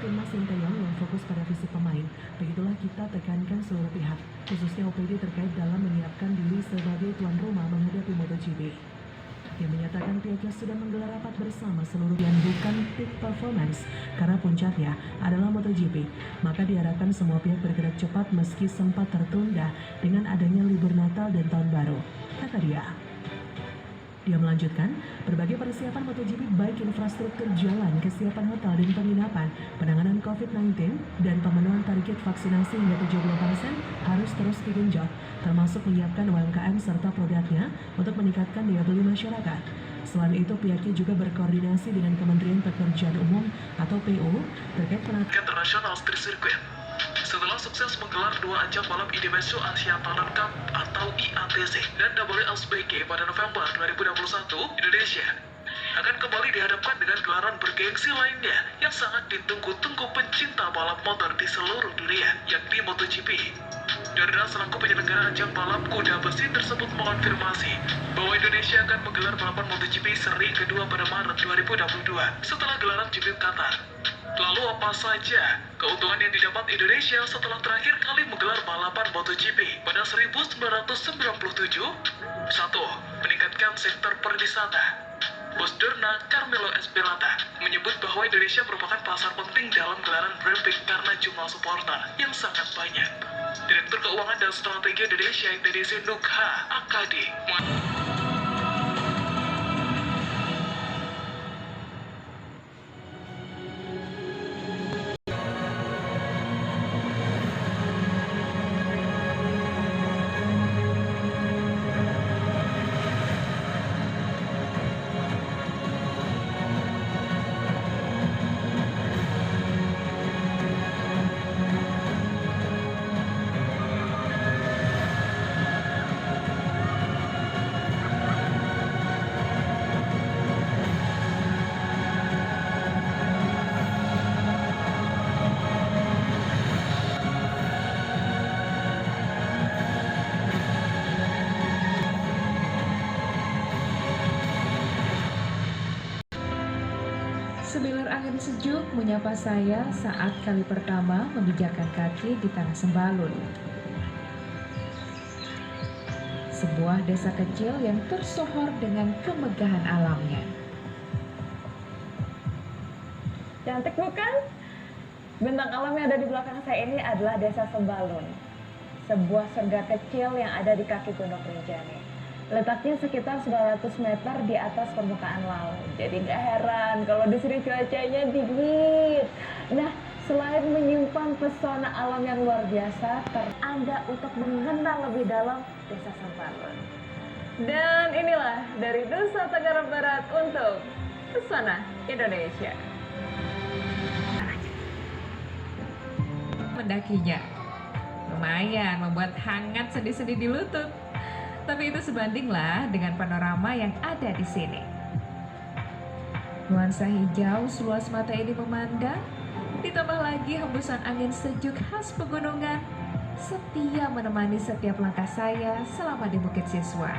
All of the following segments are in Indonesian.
timnas Sinteyong yang fokus pada fisik pemain. Begitulah kita tekankan seluruh pihak, khususnya OPD terkait dalam menyiapkan diri sebagai tuan rumah menghadapi MotoGP. Dia menyatakan pihaknya sudah menggelar rapat bersama seluruh yang bukan peak performance karena puncaknya adalah MotoGP. Maka diharapkan semua pihak bergerak cepat meski sempat tertunda dengan adanya libur Natal dan Tahun Baru, kata dia. Dia melanjutkan, berbagai persiapan MotoGP baik infrastruktur jalan, kesiapan hotel dan penginapan, penanganan COVID-19, dan pemenuhan target vaksinasi hingga 70% harus terus digenjot, termasuk menyiapkan UMKM serta produknya untuk meningkatkan daya beli masyarakat. Selain itu, pihaknya juga berkoordinasi dengan Kementerian Pekerjaan Umum atau PU terkait penanganan internasional street circuit. Setelah sukses menggelar 2 ajang balap IDMSU Asia Talent Cup atau IATC dan WSBK pada November 2021, Indonesia akan kembali dihadapkan dengan gelaran bergengsi lainnya yang sangat ditunggu-tunggu pencinta balap motor di seluruh dunia, yakni MotoGP. Dorna selaku penyelenggara ajang balap kuda besi tersebut mengonfirmasi bahwa Indonesia akan menggelar balapan MotoGP seri kedua pada Maret 2022 setelah gelaran GP Qatar. Lalu apa saja keuntungan yang didapat Indonesia setelah terakhir kali menggelar balapan MotoGP pada 1997? 1. Meningkatkan sektor perwisata. Bos Dorna, Carmelo Espelata, menyebut bahwa Indonesia merupakan pasar penting dalam gelaran Grand Prix karena jumlah supporter yang sangat banyak. Direktur Keuangan dan Strategi Indonesia ITDC Nukha Akadi Semilir angin sejuk menyapa saya saat kali pertama memijakkan kaki di tanah Sembalun. Sebuah desa kecil yang tersohor dengan kemegahan alamnya. Cantik bukan? Bentang alam yang ada di belakang saya ini adalah Desa Sembalun, sebuah surga kecil yang ada di kaki Gunung Rinjani. Letaknya sekitar 900 meter di atas permukaan laut. Jadi nggak heran kalau di sini cuacanya dingin. Nah, selain menyimpan pesona alam yang luar biasa, Anda untuk mengenal lebih dalam Desa Sembalun. Dan inilah dari Nusa Tenggara Barat untuk Pesona Indonesia. Mendakinya lumayan membuat hangat sendi-sendi di lutut. Tapi itu sebandinglah dengan panorama yang ada di sini. Nuansa hijau seluas mata ini memandang, ditambah lagi hembusan angin sejuk khas pegunungan, setia menemani setiap langkah saya selama di Bukit Siswa.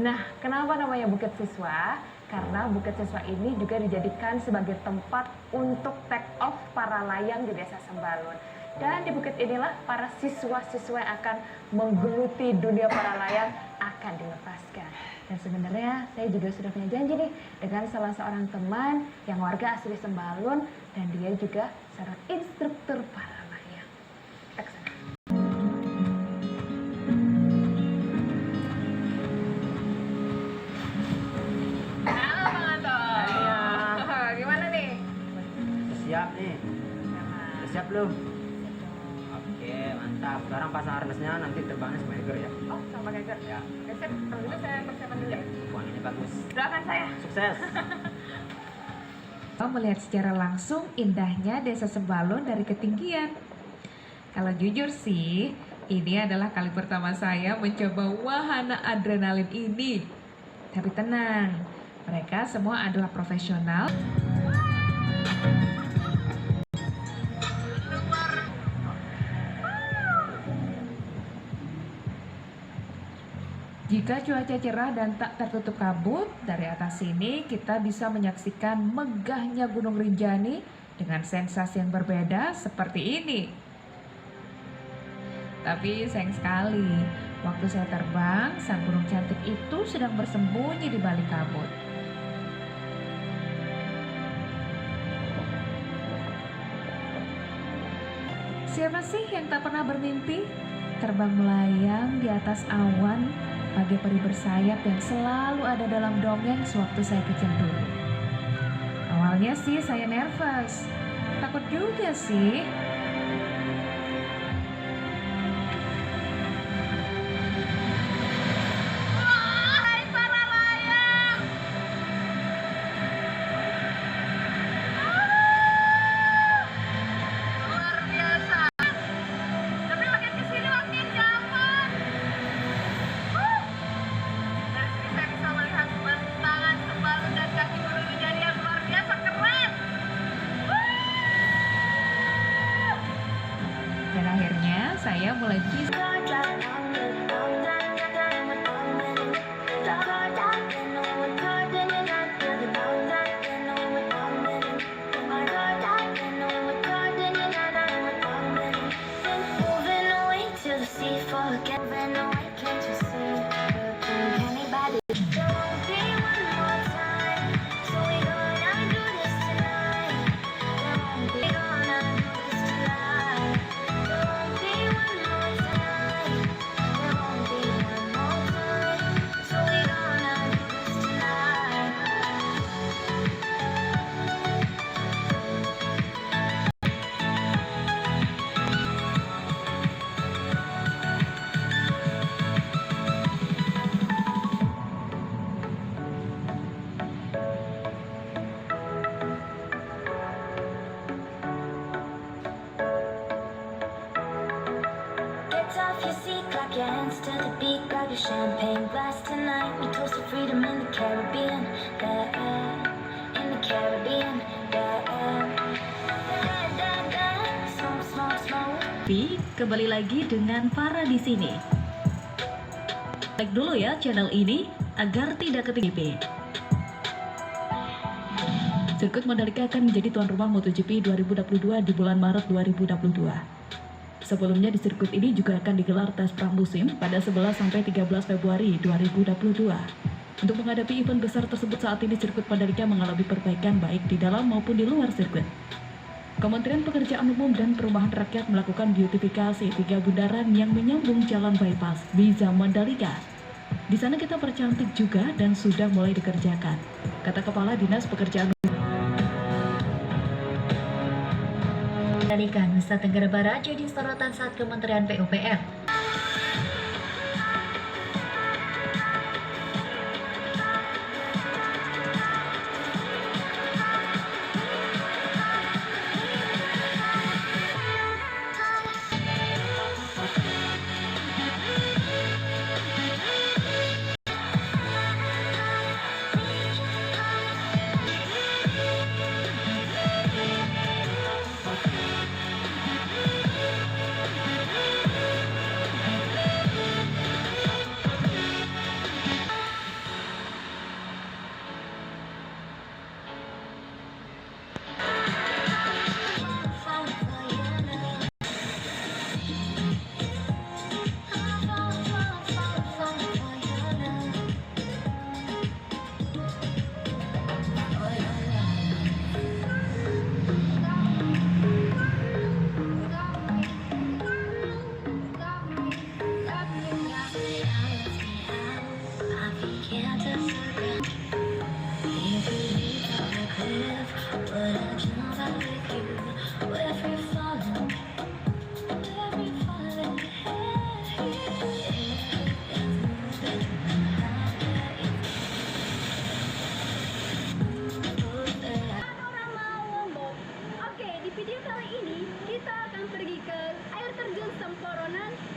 Nah, kenapa namanya Bukit Siswa? Karena Bukit Siswa ini juga dijadikan sebagai tempat untuk take off para layang di Desa Sembalun. Dan di bukit inilah para siswa-siswa yang akan menggeluti dunia para layang akan dilepaskan. Dan sebenarnya saya juga sudah punya janji nih dengan salah seorang teman yang warga asli Sembalun dan dia juga seorang instruktur para layang. Kita ke sana. Siap nih. Udah siap belum? Oke, mantap. Sekarang pasang harnessnya, nanti terbangnya sama Eger ya. Oh, sama Eger? Ya. Oke, siap. Kalau gitu saya persiapan dulu ya. Wanginya bagus. Doakan saya. Sukses. Melihat secara langsung indahnya Desa Sembalun dari ketinggian. Kalau jujur sih, ini adalah kali pertama saya mencoba wahana adrenalin ini. Tapi tenang, mereka semua adalah profesional. Jika cuaca cerah dan tak tertutup kabut, dari atas sini kita bisa menyaksikan megahnya Gunung Rinjani dengan sensasi yang berbeda seperti ini. Tapi sayang sekali, waktu saya terbang, sang gunung cantik itu sedang bersembunyi di balik kabut. Siapa sih yang tak pernah bermimpi terbang melayang di atas awan bagai peri bersayap yang selalu ada dalam dongeng sewaktu saya kecil dulu? Awalnya sih saya nervous, takut juga sih. Dan akhirnya saya mulai bisa off your seat, clap your hands to the beat, grab your champagne glass tonight. We toast to freedom in the Caribbean, in the Caribbean, smoke, smoke, smoke. Kembali lagi dengan Farah di sini. Like dulu ya channel ini agar tidak ketinggalan. Sirkuit Mandalika akan menjadi tuan rumah MotoGP 2022 di bulan Maret 2022. Sebelumnya di sirkuit ini juga akan digelar tes pramusim pada 11 sampai 13 Februari 2022. Untuk menghadapi event besar tersebut saat ini sirkuit Mandalika mengalami perbaikan baik di dalam maupun di luar sirkuit. Kementerian Pekerjaan Umum dan Perumahan Rakyat melakukan beautifikasi 3 bundaran yang menyambung jalan bypass Biza Mandalika. Di sana kita percantik juga dan sudah mulai dikerjakan, kata Kepala Dinas Pekerjaan Mandalika, Nusa Tenggara Barat jadi sorotan saat Kementerian PUPR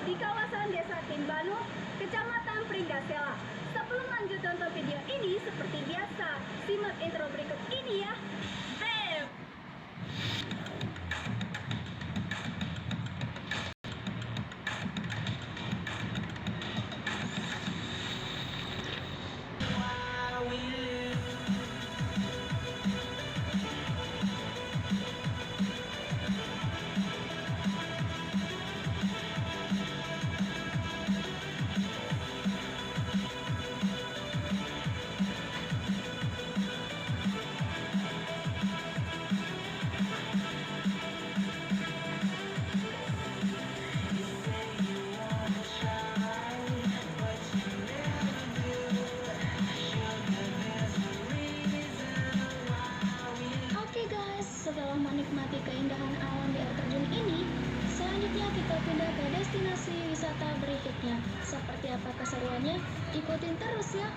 di kawasan Desa Timbanu, Kecamatan Pringgasela. Sebelum lanjut tonton video ini, seperti biasa, simak intro berikut ini ya. Bam! Oke guys, setelah menikmati keindahan alam di air terjun ini, selanjutnya kita pindah ke destinasi wisata berikutnya. Seperti apa keseruannya? Ikutin terus ya.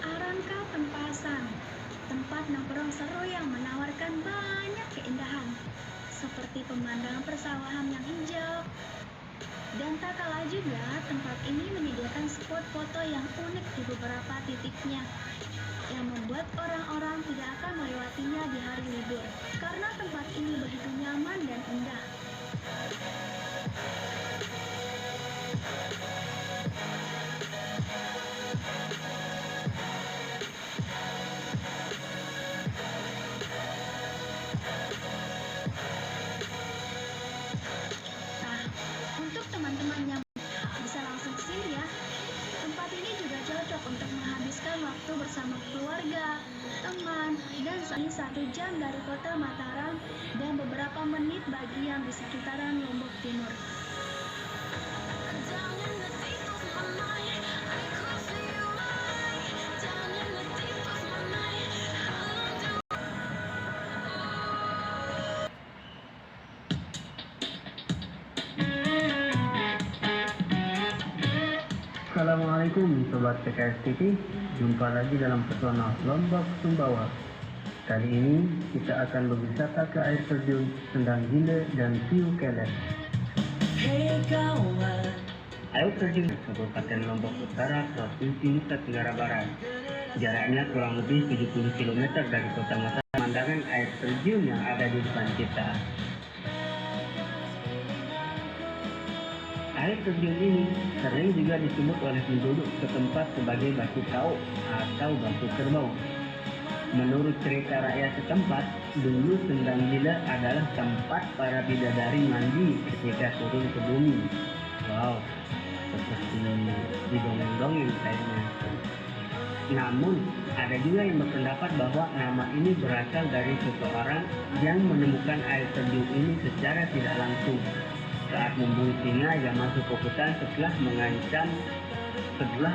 Arangka Tempasan, tempat nongkrong seru yang menawarkan banyak keindahan, seperti pemandangan persawahan yang hijau. Dan tak kalah juga, tempat ini menyediakan spot foto yang unik di beberapa titiknya, yang membuat orang-orang tidak akan melewatinya di hari libur, karena tempat ini begitu nyaman dan indah. Nah, untuk teman-teman yang bisa langsung ke sini ya. Tempat ini juga cocok untuk menghabiskan waktu bersama keluarga, teman, dan 1 jam dari kota Mataram dan beberapa menit bagi yang di sekitaran Lombok Timur. Assalamualaikum Sobat PKS TV, jumpa lagi dalam pesona Lombok Sumbawa. Kali ini kita akan berwisata ke air terjun Sendang Gile dan View Kelet. Air terjun Kabupaten Lombok Utara, Provinsi Nusa Tenggara Barat. Jaraknya kurang lebih 70 km dari kota Mataram. Pemandangan air terjun yang ada di depan kita. Air terjun ini sering juga disebut oleh penduduk setempat sebagai batu kau atau batu kerbau. Menurut cerita rakyat setempat, dulu Sendang Gile adalah tempat para bidadari mandi ketika turun ke bumi. Wow, seperti di dongeng-dongeng kayaknya. Namun, ada juga yang berpendapat bahwa nama ini berasal dari seseorang yang menemukan air terjun ini secara tidak langsung saat memburu singa yang masuk ke hutan setelah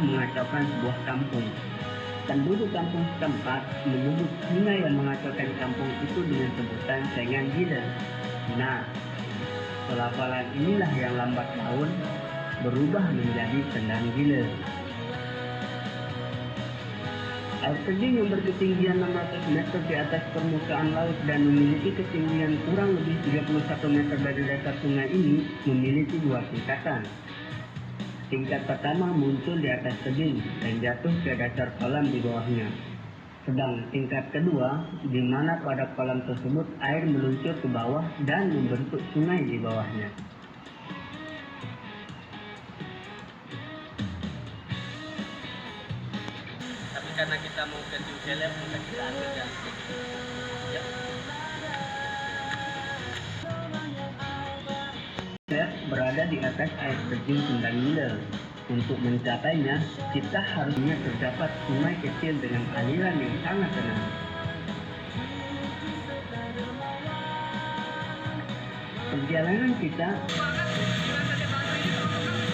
mengacaukan sebuah kampung. Penduduk kampung setempat menyebut singa yang mengacaukan kampung itu dengan sebutan Sengan Gile. Nah, pelafalan inilah yang lambat laun berubah menjadi Sendang Gile. Air terjun yang berketinggian 600 meter di atas permukaan laut dan memiliki ketinggian kurang lebih 31 meter dari dasar sungai ini memiliki 2 tingkatan. Tingkat pertama muncul di atas tebing dan jatuh ke dasar kolam di bawahnya. Sedang tingkat kedua, di mana pada kolam tersebut air meluncur ke bawah dan membentuk sungai di bawahnya. Karena kita mau ke View Kelet, maka kita ambil jalan sedikit. Yap. Kelet berada di atas air terjun Sendang Gile. Untuk mencapainya, kita harusnya terdapat sungai kecil dengan aliran yang sangat tenang. Perjalanan kita lagi.